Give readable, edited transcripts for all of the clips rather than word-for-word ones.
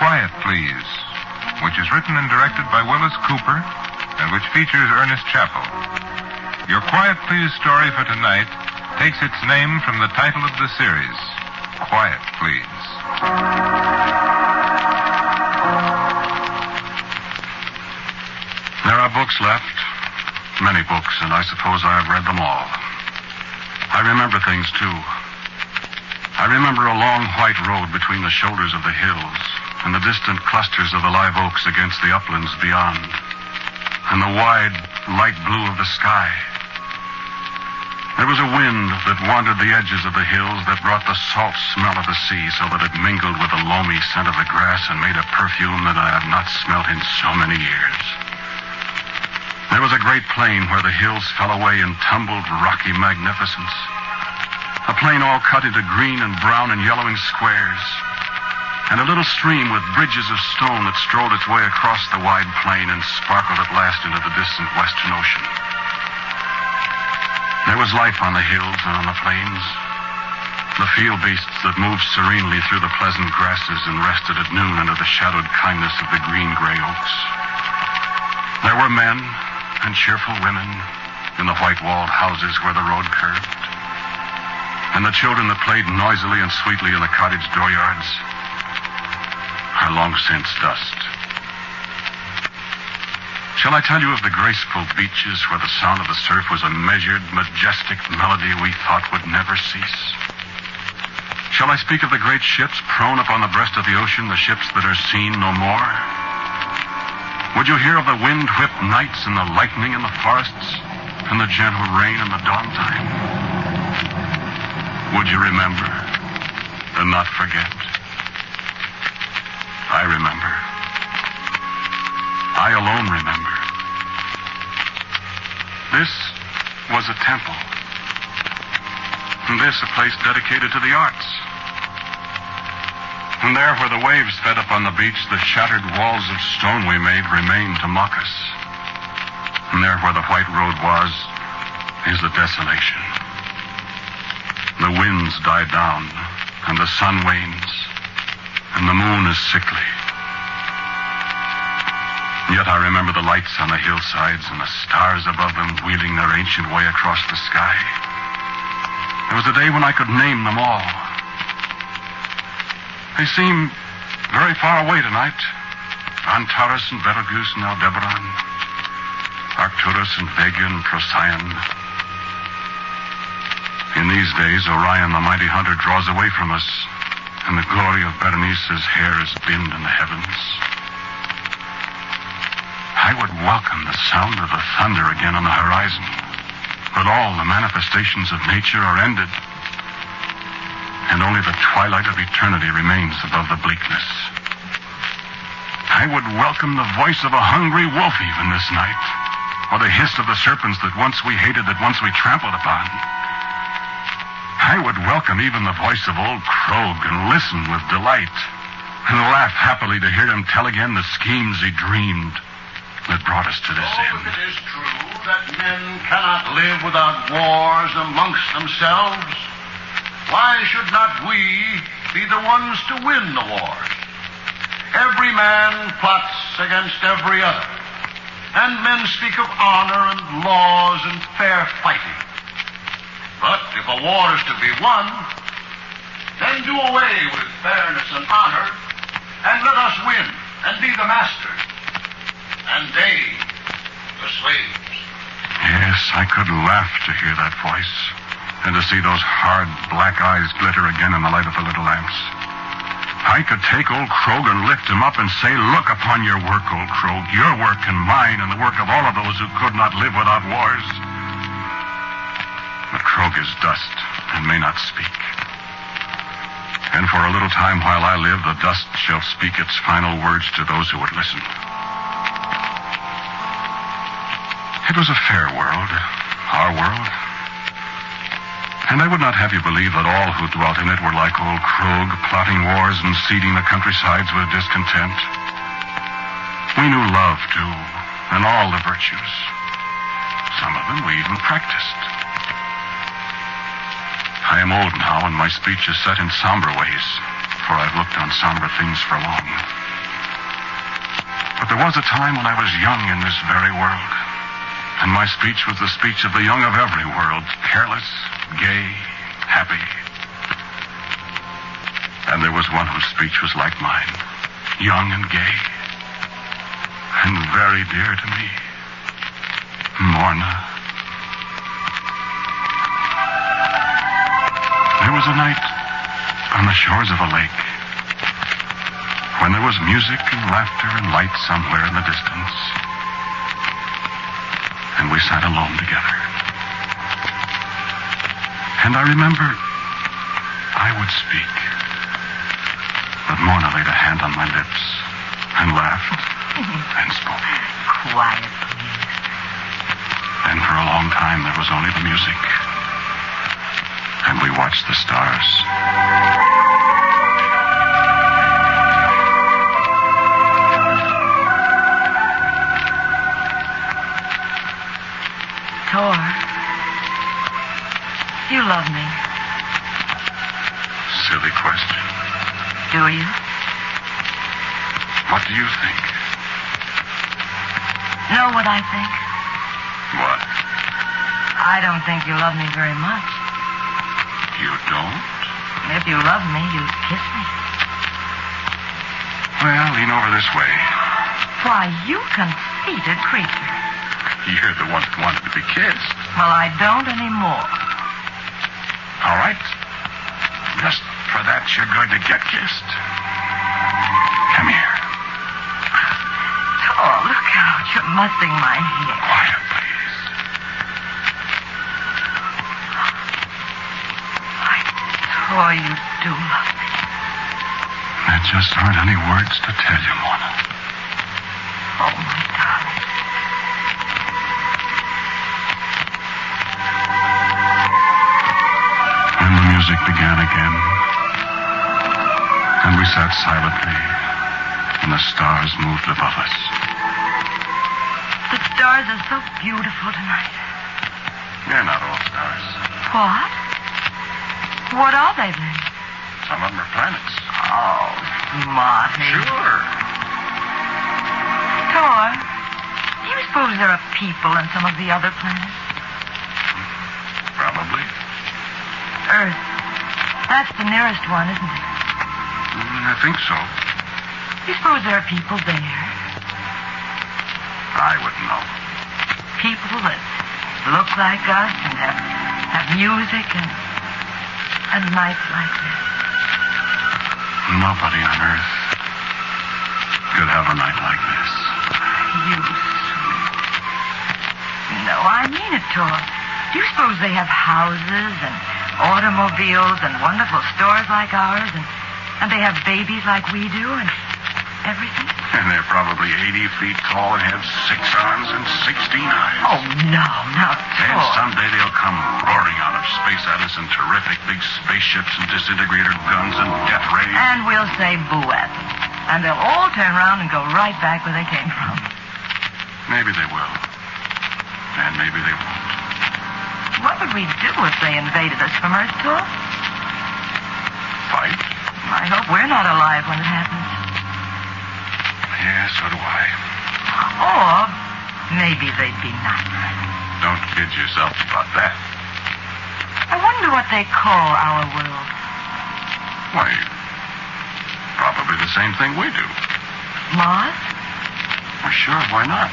Quiet Please, which is written and directed by Willis Cooper and which features Ernest Chappell. Your Quiet Please story for tonight takes its name from the title of the series, Quiet Please. There are books left, many books, and I suppose I have read them all. I remember things, too. I remember a long white road between the shoulders of the hills and the distant clusters of the live oaks against the uplands beyond, and the wide, light blue of the sky. There was a wind that wandered the edges of the hills that brought the salt smell of the sea so that it mingled with the loamy scent of the grass and made a perfume that I have not smelt in so many years. There was a great plain where the hills fell away in tumbled, rocky magnificence. A plain all cut into green and brown and yellowing squares, and a little stream with bridges of stone that strolled its way across the wide plain and sparkled at last into the distant western ocean. There was life on the hills and on the plains. The field beasts that moved serenely through the pleasant grasses and rested at noon under the shadowed kindness of the green-gray oaks. There were men and cheerful women in the white-walled houses where the road curved, and the children that played noisily and sweetly in the cottage dooryards are long since dust. Shall I tell you of the graceful beaches where the sound of the surf was a measured, majestic melody we thought would never cease? Shall I speak of the great ships prone upon the breast of the ocean, the ships that are seen no more? Would you hear of the wind-whipped nights and the lightning in the forests and the gentle rain in the dawn time? Would you remember and not forget? I remember. I alone remember. This was a temple. And this a place dedicated to the arts. And there where the waves fed up on the beach, the shattered walls of stone we made remained to mock us. And there where the white road was is the desolation. The winds die down, and the sun wanes, and the moon is sickly. Yet I remember the lights on the hillsides and the stars above them wheeling their ancient way across the sky. There was a day when I could name them all. They seem very far away tonight. Antares and Betelgeuse and Aldebaran, Arcturus and Vega and Procyon. In these days, Orion, the mighty hunter, draws away from us, and the glory of Berenice's hair is dimmed in the heavens. I would welcome the sound of the thunder again on the horizon, but all the manifestations of nature are ended, and only the twilight of eternity remains above the bleakness. I would welcome the voice of a hungry wolf even this night, or the hiss of the serpents that once we hated, that once we trampled upon. I would welcome even the voice of old Krog and listen with delight and laugh happily to hear him tell again the schemes he dreamed that brought us to this end. It is true that men cannot live without wars amongst themselves. Why should not we be the ones to win the wars? Every man plots against every other, and men speak of honor and laws and fair fighting. But if a war is to be won, then do away with fairness and honor, and let us win and be the masters, and they the slaves. Yes, I could laugh to hear that voice, and to see those hard black eyes glitter again in the light of the little lamps. I could take old Krog and lift him up and say, look upon your work, old Krog, your work and mine and the work of all of those who could not live without wars. But Krog is dust and may not speak. And for a little time while I live, the dust shall speak its final words to those who would listen. It was a fair world, our world. And I would not have you believe that all who dwelt in it were like old Krog, plotting wars and seeding the countrysides with discontent. We knew love, too, and all the virtues. Some of them we even practiced. I am old now, and my speech is set in somber ways, for I've looked on somber things for long. But there was a time when I was young in this very world, and my speech was the speech of the young of every world, careless, gay, happy. And there was one whose speech was like mine, young and gay, and very dear to me, Morna. There was a night on the shores of a lake when there was music and laughter and light somewhere in the distance, and we sat alone together. And I remember I would speak, but Morna laid a hand on my lips and laughed and spoke. Quiet, please. And for a long time there was only the music, and we watched the stars. Tor, you love me. Silly question. Do you? What do you think? Know what I think? What? I don't think you love me very much. You don't? If you love me, you'd kiss me. Well, lean over this way. Why, you conceited creature. You're the one that wanted to be kissed. Well, I don't anymore. All right. Just for that, you're going to get kissed. Come here. Oh, look out. You're mussing my hair. Quiet, please. Tor, you do love me. There just aren't any words to tell you, Morna. Oh, my darling. And the music began again. And we sat silently, and the stars moved above us. The stars are so beautiful tonight. They're not all stars. What? What are they then? Some of them are planets. Oh, Marty. Sure. Tor, do you suppose there are people on some of the other planets? Probably. Earth. That's the nearest one, isn't it? I think so. Do you suppose there are people there? I wouldn't know. People that look like us and have music and nights like this? Nobody on Earth could have a night like this. You sweet. No, I mean it, Tor. Do you suppose they have houses and automobiles and wonderful stores like ours and they have babies like we do and everything? And they're probably 80 feet tall and have 6 arms and 16 eyes. Oh, no, now, And Tor. someday they'll come roaring out of space at us in terrific big spaceships and disintegrator guns and death rays. And we'll say boo at them. And they'll all turn around and go right back where they came from. Maybe they will. And maybe they won't. What would we do if they invaded us from Earth, Tor? Fight? I hope we're not alive when it happens. Yeah, so do I. Or maybe they'd be nice. Don't kid yourself about that. I wonder what they call our world. Why, probably the same thing we do. Mars? Well, sure, why not?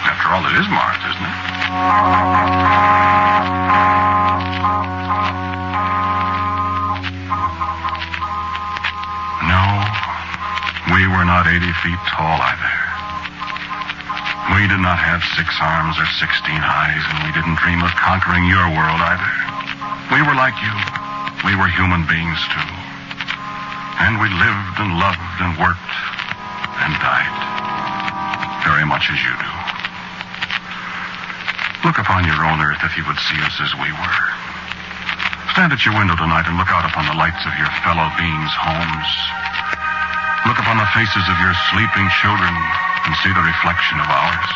After all, it is Mars, isn't it? No, we were not 80 feet tall either. We did not have 6 arms or 16 eyes, and we didn't dream of conquering your world either. We were like you. We were human beings, too. And we lived and loved and worked and died. Very much as you do. Look upon your own Earth if you would see us as we were. Stand at your window tonight and look out upon the lights of your fellow beings' homes. Look upon the faces of your sleeping children and see the reflection of ours.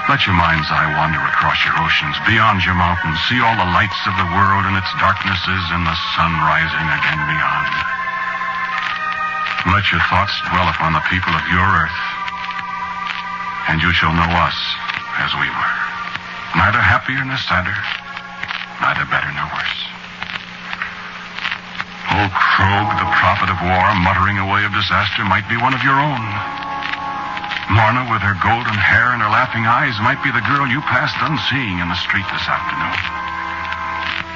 Let your mind's eye wander across your oceans, beyond your mountains. See all the lights of the world and its darknesses and the sun rising again beyond. Let your thoughts dwell upon the people of your earth, and you shall know us as we were. Neither happier nor sadder, neither better nor worse. Old Krog, the prophet of war, muttering a way of disaster, might be one of your own. Morna, with her golden hair and her laughing eyes, might be the girl you passed unseeing in the street this afternoon.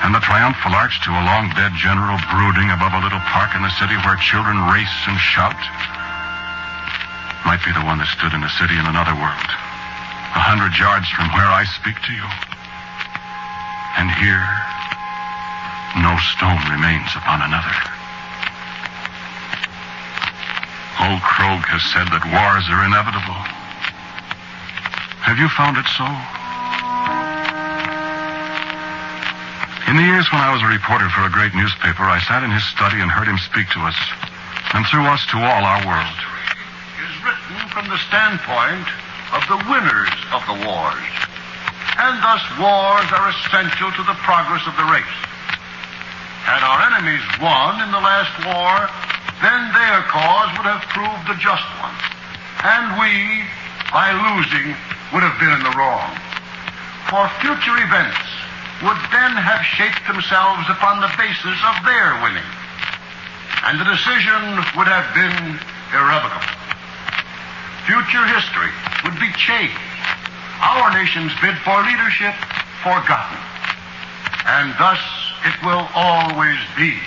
And the triumphal arch to a long-dead general brooding above a little park in the city where children race and shout might be the one that stood in a city in another world, 100 yards from where I speak to you. And here, no stone remains upon another. Old Krog has said that wars are inevitable. Have you found it so? In the years when I was a reporter for a great newspaper, I sat in his study and heard him speak to us, and through us to all our world. Is written from the standpoint of the winners of the wars. And thus wars are essential to the progress of the race. Had our enemies won in the last war, then their cause would have proved the just one. And we, by losing, would have been in the wrong. For future events would then have shaped themselves upon the basis of their winning. And the decision would have been irrevocable. Future history would be changed. Our nation's bid for leadership forgotten. And thus it will always be.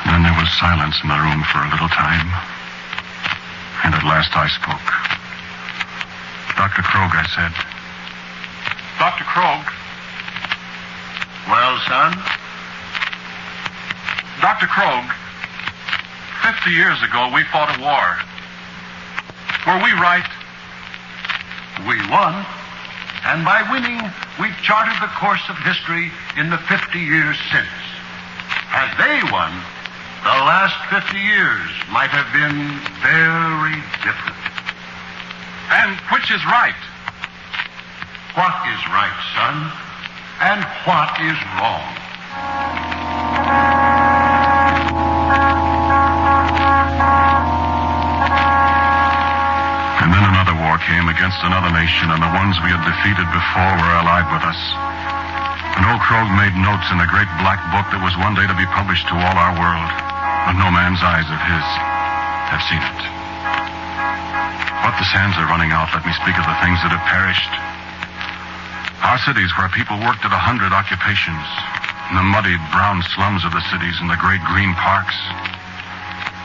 Then there was silence in the room for a little time. And at last I spoke. Dr. Krog, I said. Dr. Krog. Well, son? Dr. Krog, 50 years ago we fought a war. Were we right? We won. And by winning, we charted the course of history in the 50 years since. Had they won, the last 50 years might have been very different. And which is right? What is right, son? And what is wrong? And then another war came against another nation, and the ones we had defeated before were alive with us. And old Krog made notes in a great black book that was one day to be published to all our world, but no man's eyes of his have seen it. But the sands are running out. Let me speak of the things that have perished. Our cities where people worked at 100 occupations, in the muddy brown slums of the cities and the great green parks.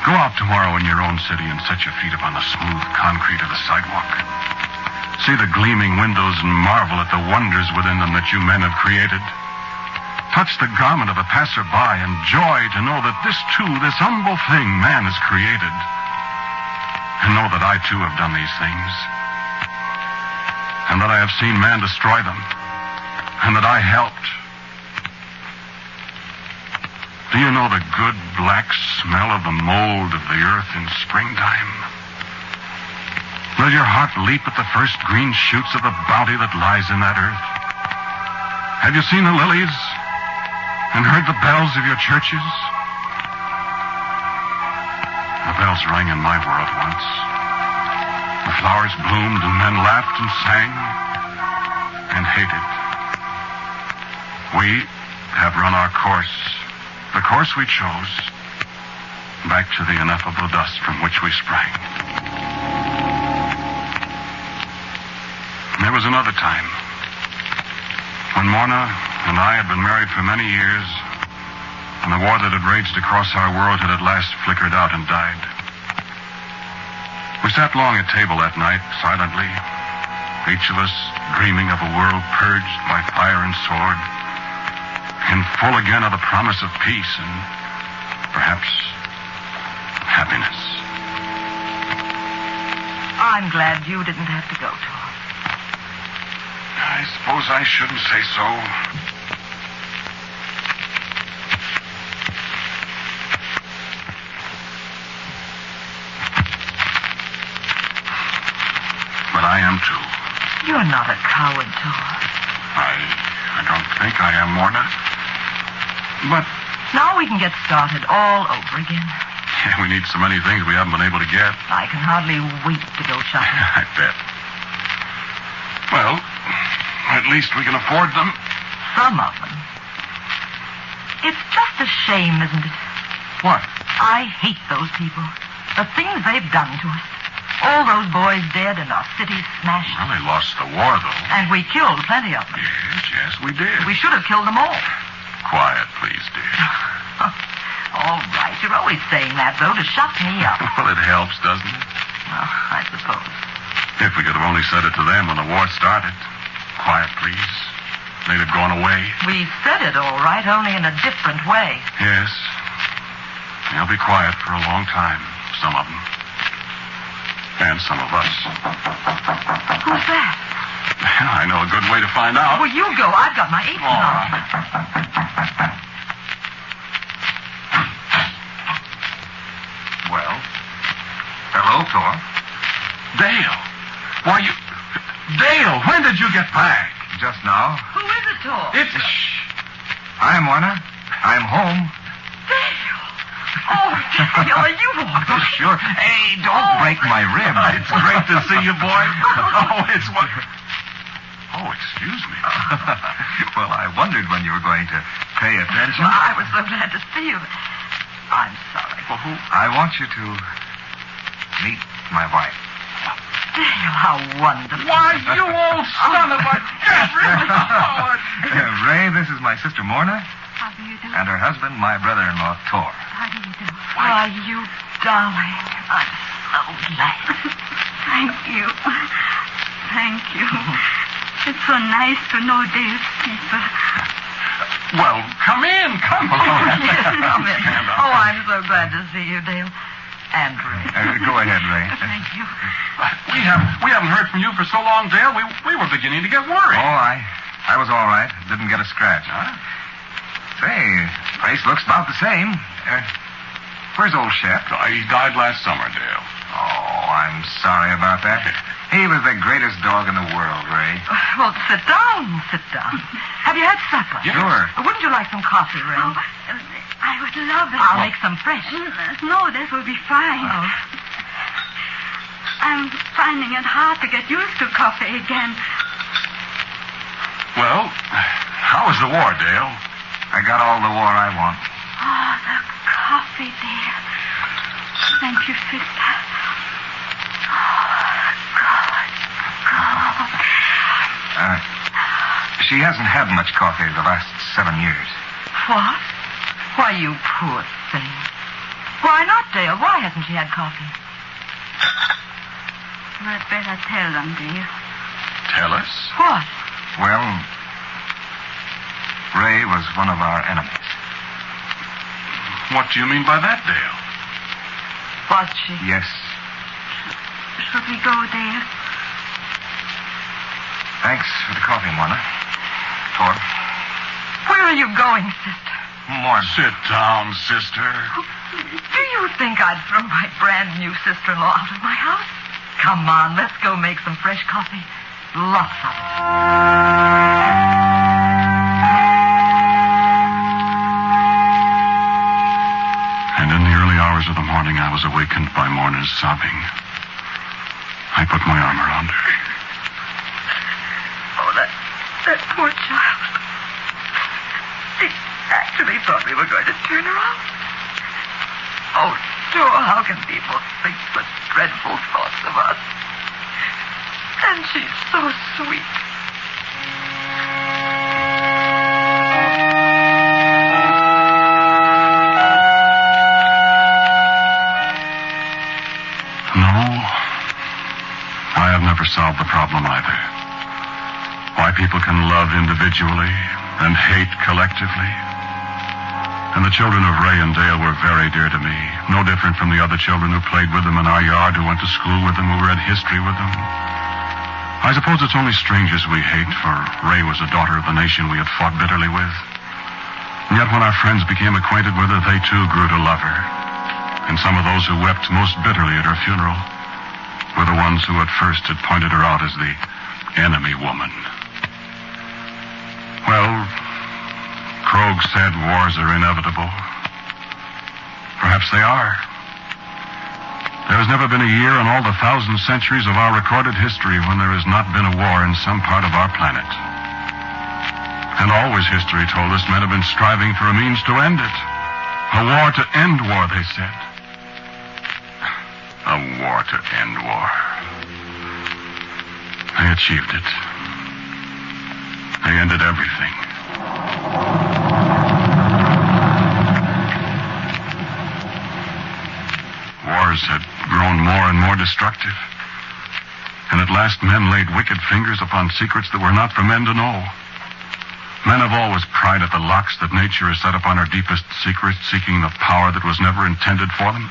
Go out tomorrow in your own city and set your feet upon the smooth concrete of the sidewalk. See the gleaming windows and marvel at the wonders within them that you men have created. Touch the garment of a passerby and joy to know that this too, this humble thing man has created. And know that I too have done these things. And that I have seen man destroy them. And that I helped. Do you know the good black smell of the mold of the earth in springtime? Will your heart leap at the first green shoots of the bounty that lies in that earth? Have you seen the lilies and heard the bells of your churches? The bells rang in my world once. The flowers bloomed and men laughed and sang and hated. We have run our course, the course we chose, back to the ineffable dust from which we sprang. There was another time when Morna and I had been married for many years, and the war that had raged across our world had at last flickered out and died. We sat long at table that night, silently, each of us dreaming of a world purged by fire and sword, and full again of the promise of peace and perhaps happiness. I'm glad you didn't have to go, Tom. I suppose I shouldn't say so. But I am too. You're not a coward, Tom. I don't think I am, Morna. But now we can get started all over again. We need so many things we haven't been able to get. I can hardly wait to go shopping. I bet. Well, at least we can afford them. Some of them. It's just a shame, isn't it? What? I hate those people. The things they've done to us. All those boys dead and our cities smashed. Well, they lost the war, though. And we killed plenty of them. Yes, we did. We should have killed them all. Quiet, please, dear. All right. You're always saying that, though, to shut me up. Well, it helps, doesn't it? Well, I suppose. If we could have only said it to them when the war started. Quiet, please. They'd have gone away. We said it all right, only in a different way. Yes. They'll be quiet for a long time, some of them. And some of us. Who's that? I know a good way to find out. Well, you go. I've got my apron All on. right. Well? Hello, Thor. Dale. Why, you... Dale, when did you get back? Just now. Who is it, Thor? It's... I'm Warner. I'm home. Dale. Oh, Dale, are you all right? Sure. Hey, don't break my rib. It's great to see you, boy. Oh, it's what... Oh, excuse me. Well, I wondered when you were going to pay attention. Well, I was so glad to see you. I'm sorry. Well, who... I want you to meet my wife. Dale, how wonderful. Why, you old son of a... Ray, this is my sister Morna, How do you do? and her husband, my brother-in-law, Thor. How do you do? Why, you darling. I'm so glad. Thank you. Thank you. It's so nice to know Dale's people. Well, come in. Come on. Come in. Oh, I'm so glad to see you, Dale. And Ray. Go ahead, Ray. Thank you. We haven't heard from you for so long, Dale. We were beginning to get worried. Oh, I was all right. Didn't get a scratch. Huh? Say, face looks about the same. Where's old Shep? He died last summer, Dale. Oh, I'm sorry about that. He was the greatest dog in the world, Ray. Well, sit down. Sit down. Have you had supper? Yes. Sure. Wouldn't you like some coffee, Ray? Oh, I would love it. I'll make some fresh. No, this will be fine. Oh. I'm finding it hard to get used to coffee again. Well, how was the war, Dale? I got all the war I want. Oh, the coffee, dear. Thank you, sister. Oh, God. She hasn't had much coffee the last 7 years. What? Why, you poor thing. Why not, Dale? Why hasn't she had coffee? You had better tell them, dear. Tell us. What? Well, Ray was one of our enemies. What do you mean by that, Dale? Was she? Yes. Should we go, dear? Thanks for the coffee, Mona. Thor. Where are you going, sister? Morn. Sit down, sister. Do you think I'd throw my brand new sister-in-law out of my house? Come on, let's go make some fresh coffee. Lots of it. And in the early hours of the morning, I was awakened by Morna's sobbing. I put my arm around her. Oh, that poor child. She actually thought we were going to turn her out. Oh, sure, how can people think such dreadful thoughts of us? And she's so sweet. No, I have never solved the problem either. Why people can love individually and hate collectively. And the children of Ray and Dale were very dear to me. No different from the other children who played with them in our yard, who went to school with them, who read history with them. I suppose it's only strangers we hate, for Ray was a daughter of the nation we had fought bitterly with. And yet when our friends became acquainted with her, they too grew to love her. And some of those who wept most bitterly at her funeral were the ones who at first had pointed her out as the enemy woman. Well, Krogh said wars are inevitable. Perhaps they are. There has never been a year in all the 1,000 centuries of our recorded history when there has not been a war in some part of our planet. And always history told us men have been striving for a means to end it. A war to end war, they said. A war to end war. They achieved it. They ended everything. Wars had grown more and more destructive. And at last men laid wicked fingers upon secrets that were not for men to know. Men have always pried at the locks that nature has set upon her deepest secrets, seeking the power that was never intended for them.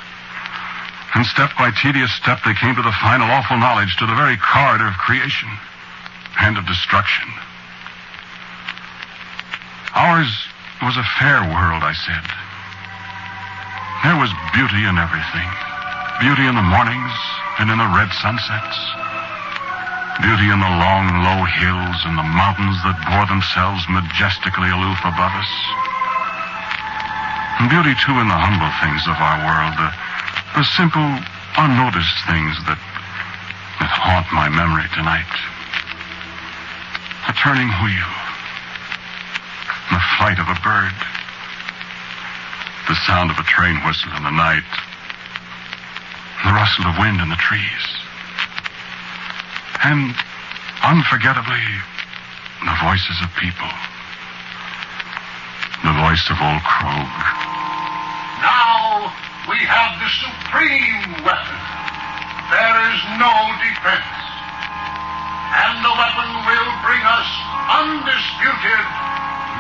And step by tedious step, they came to the final awful knowledge, to the very corridor of creation and of destruction. Ours was a fair world, I said. There was beauty in everything. Beauty in the mornings and in the red sunsets. Beauty in the long, low hills and the mountains that bore themselves majestically aloof above us. And beauty, too, in the humble things of our world, the simple, unnoticed things that haunt my memory tonight. A turning wheel, the flight of a bird, the sound of a train whistle in the night, the rustle of wind in the trees, and unforgettably, the voices of people. The voice of old Krog. Now we have the supreme weapon. There is no defense. And the weapon will bring us undisputed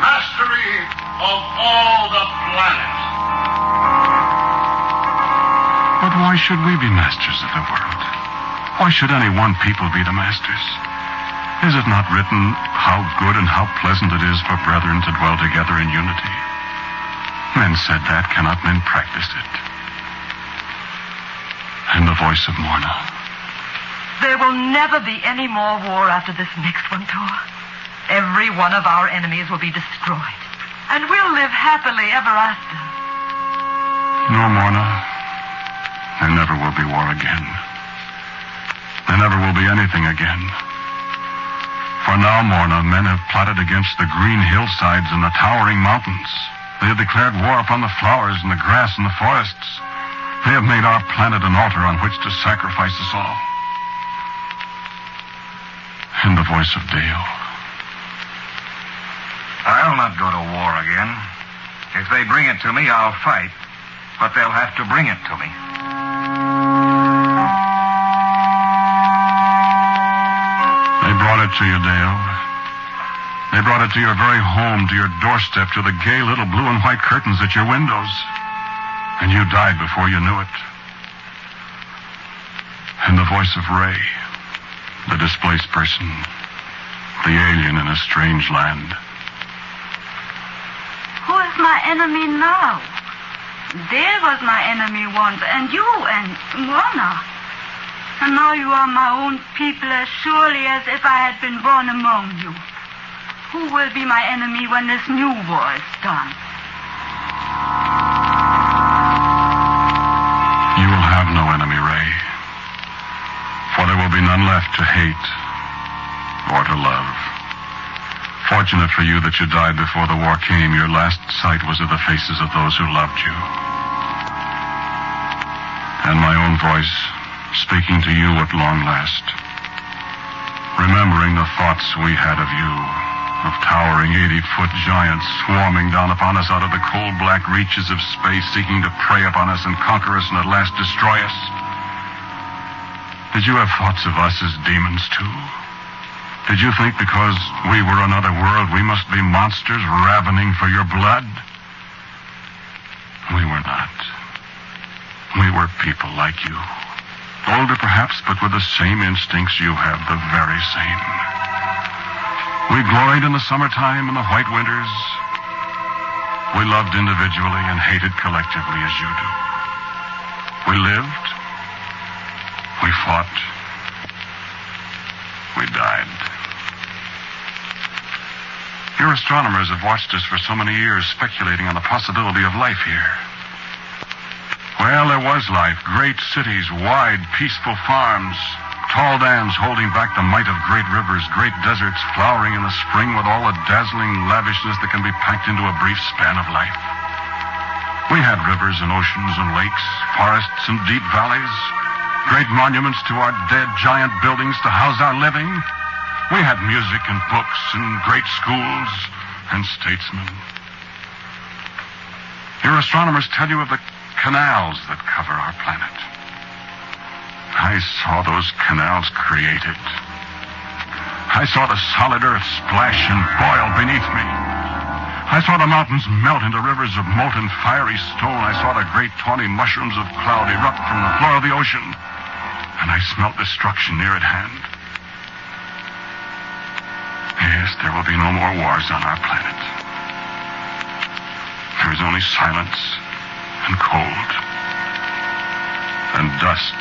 mastery of all the planet. But why should we be masters of the world? Why should any one people be the masters? Is it not written how good and how pleasant it is for brethren to dwell together in unity? Men said that, cannot men practice it? And the voice of Morna. There will never be any more war after this next one, Tor. Every one of our enemies will be destroyed. And we'll live happily ever after. No, Morna. There never will be war again. There never will be anything again. For now, Morna, men have plotted against the green hillsides and the towering mountains. They have declared war upon the flowers and the grass and the forests. They have made our planet an altar on which to sacrifice us all. And the voice of Dale. I'll not go to war again. If they bring it to me, I'll fight. But they'll have to bring it to me. They brought it to you, Dale. They brought it to your very home, to your doorstep, to the gay little blue and white curtains at your windows. And you died before you knew it. And the voice of Ray, the displaced person, the alien in a strange land. Who is my enemy now? Dale was my enemy once, and you, and Morna. And now you are my own people as surely as if I had been born among you. Who will be my enemy when this new war is done? You will have no enemy, Ray. For there will be none left to hate or to love. Fortunate for you that you died before the war came. Your last sight was of the faces of those who loved you. And my own voice speaking to you at long last. Remembering the thoughts we had of you, of towering 80-foot giants swarming down upon us out of the cold black reaches of space, seeking to prey upon us and conquer us and at last destroy us. Did you have thoughts of us as demons, too? Did you think because we were another world, we must be monsters ravening for your blood? We were not. We were people like you. Older, perhaps, but with the same instincts you have, the very same. We gloried in the summertime and the white winters. We loved individually and hated collectively as you do. We lived. We fought. We died. Your astronomers have watched us for so many years, speculating on the possibility of life here. Well, there was life. Great cities, wide, peaceful farms, tall dams holding back the might of great rivers, great deserts flowering in the spring with all the dazzling lavishness that can be packed into a brief span of life. We had rivers and oceans and lakes, forests and deep valleys, great monuments to our dead, giant buildings to house our living. We had music and books and great schools and statesmen. Your astronomers tell you of the canals that cover our planet. I saw those canals created. I saw the solid earth splash and boil beneath me. I saw the mountains melt into rivers of molten fiery stone. I saw the great tawny mushrooms of cloud erupt from the floor of the ocean. And I smelt destruction near at hand. Yes, there will be no more wars on our planet. There is only silence and cold and dust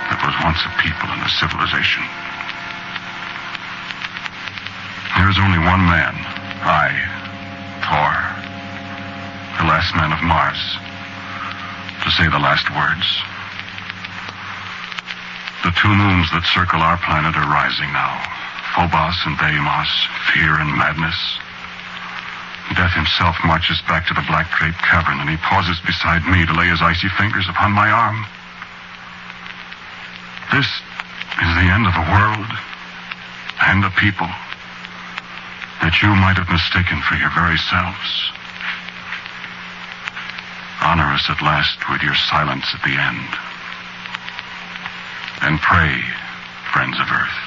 that was once a people and a civilization. There is only one man, I, Thor, the last man of Mars, to say the last words. The two moons that circle our planet are rising now, Phobos and Deimos, fear and madness. Death himself marches back to the black draped cavern, and he pauses beside me to lay his icy fingers upon my arm. This is the end of the world and the people that you might have mistaken for your very selves. Honor us at last with your silence at the end. And pray, friends of Earth.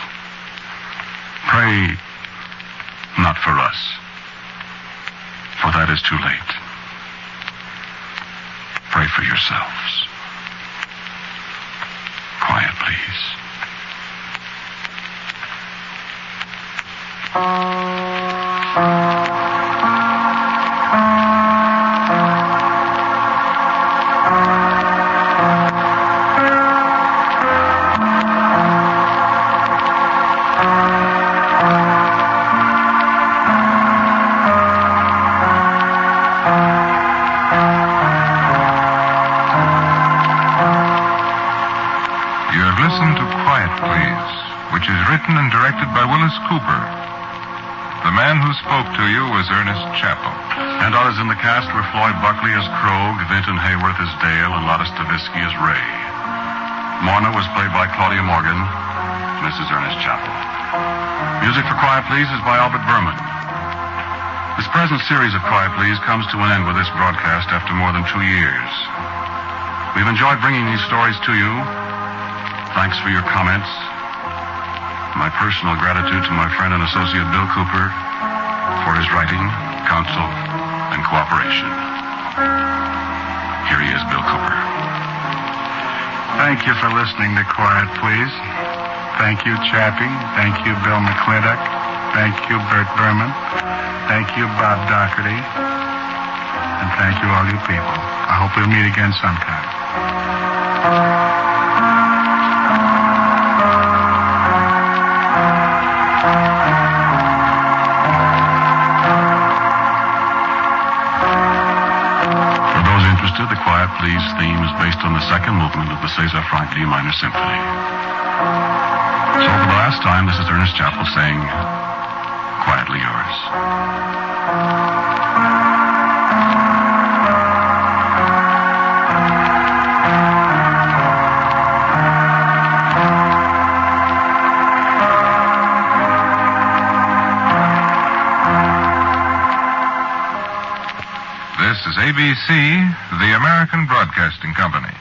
Pray not for us, for that is too late. Pray for yourselves. Quiet, please. Which is written and directed by Willis Cooper. The man who spoke to you was Ernest Chappell. And others in the cast were Floyd Buckley as Krogh, Vinton Hayworth as Dale, and Lotta Stavitsky as Ray. Morna was played by Claudia Morgan, Mrs. Ernest Chappell. Music for Quiet Please is by Albert Berman. This present series of Quiet Please comes to an end with this broadcast after more than 2 years. We've enjoyed bringing these stories to you. Thanks for your comments. My personal gratitude to my friend and associate Bill Cooper for his writing, counsel, and cooperation. Here he is, Bill Cooper. Thank you for listening to Quiet Please. Thank you, Chappie. Thank you, Bill McClintock. Thank you, Bert Berman. Thank you, Bob Doherty. And thank you, all you people. I hope we'll meet again sometime. The Quiet Please theme is based on the second movement of the César Franck D minor symphony. So for the last time, this is Ernest Chappell saying, quietly yours. This is ABC, the American Broadcasting Company.